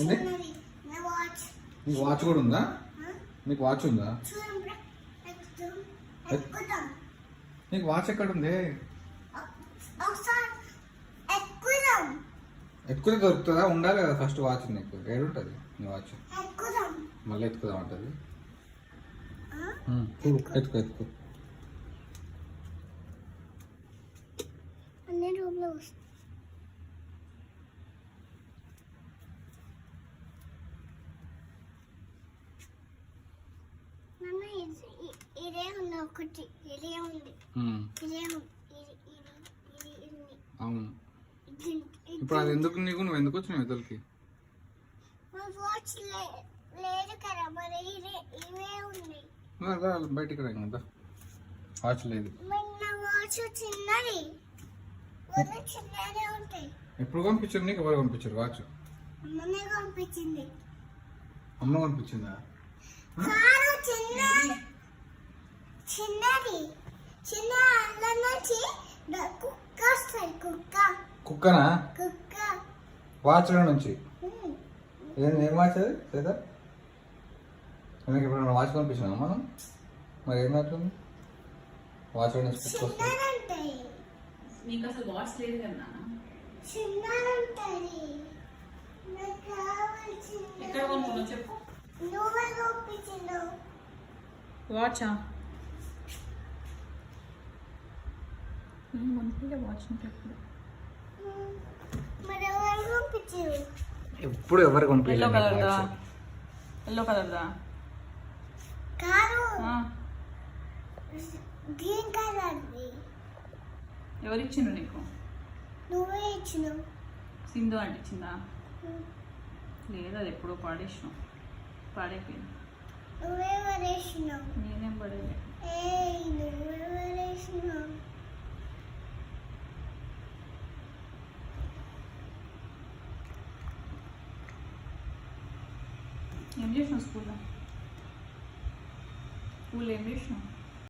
ఉంది. నీకు వాచ్ కూడా ఉందా? నీకు వాచ్ ఉందా? నీకు వాచ్ ఎక్కడ ఉంది? ఎత్తుకుని దొరుకుతుందా? ఉండాలి కదా ఫస్ట్ వాచ్. నీకు ఏడుంటుంది నీ వాచ్? మళ్ళీ ఎత్తుకుదాం అంటది. ఎత్తుకో ఎత్తుకో. ఇదే ఉంది ఒకటి, ఇదే ఉంది, అవును. ఇప్పుడు అది ఎందుకు నీకు? నువ్వు ఎందుకు వచ్చినావు ఇతలకి? వాచ్ లేదు కదా, మరి ఇవే ఉంది. బయటికి రా కదా. వాచ్ లేదు. నా వాచ్ చిన్నది, చిన్నదే ఉంటాయి. ఎప్పుడు పంపించారు నీకు? ఎవరు పంపించారు వాచ్? అమ్మనే పంపించింది. అమ్మ పంపించిందా? చిన్నది చిన్న అల్లం నుంచి కుక్క వస్తుంది. కుక్కనా? కుక్క వాచ్ నుంచి? ఏం వాచ్ అది లేదా? నీకు ఇప్పుడు వాచ్ పంపించినా మనం? మరి ఏం అవుతుంది? వాచ్ నుంచి కుక్క వస్తుంది. నీకు అసలు వాచ్ లేదు కదా? చిన్నది ఎక్కడ కొనుక్కున్నావు చెప్పు. నువ్వే పంపించిండు. వాచా? కొనుక్కుంటే వాచ్ ఉంటుంది. మరి ఎవరు పంపించారు? ఎప్పుడు ఎవరు ఎల్లో కలర్దా? కొనిపించారు? ఎల్లో కలర్దా? కాదు, గ్రీన్ కలర్. ఎవరు ఇచ్చిండ్రు నీకు? నువ్వే ఇచ్చినావు. సింధు అంటే ఇచ్చిందా? లేదు, అది ఎప్పుడో పాడేసినావు. పాడైపోయింది. నువ్వే వరేసినావు. నేనేం పడేది. నువ్వే వరేసినావు. ఏం చేసినావు స్కూల్లో? ఏం చేసినావు?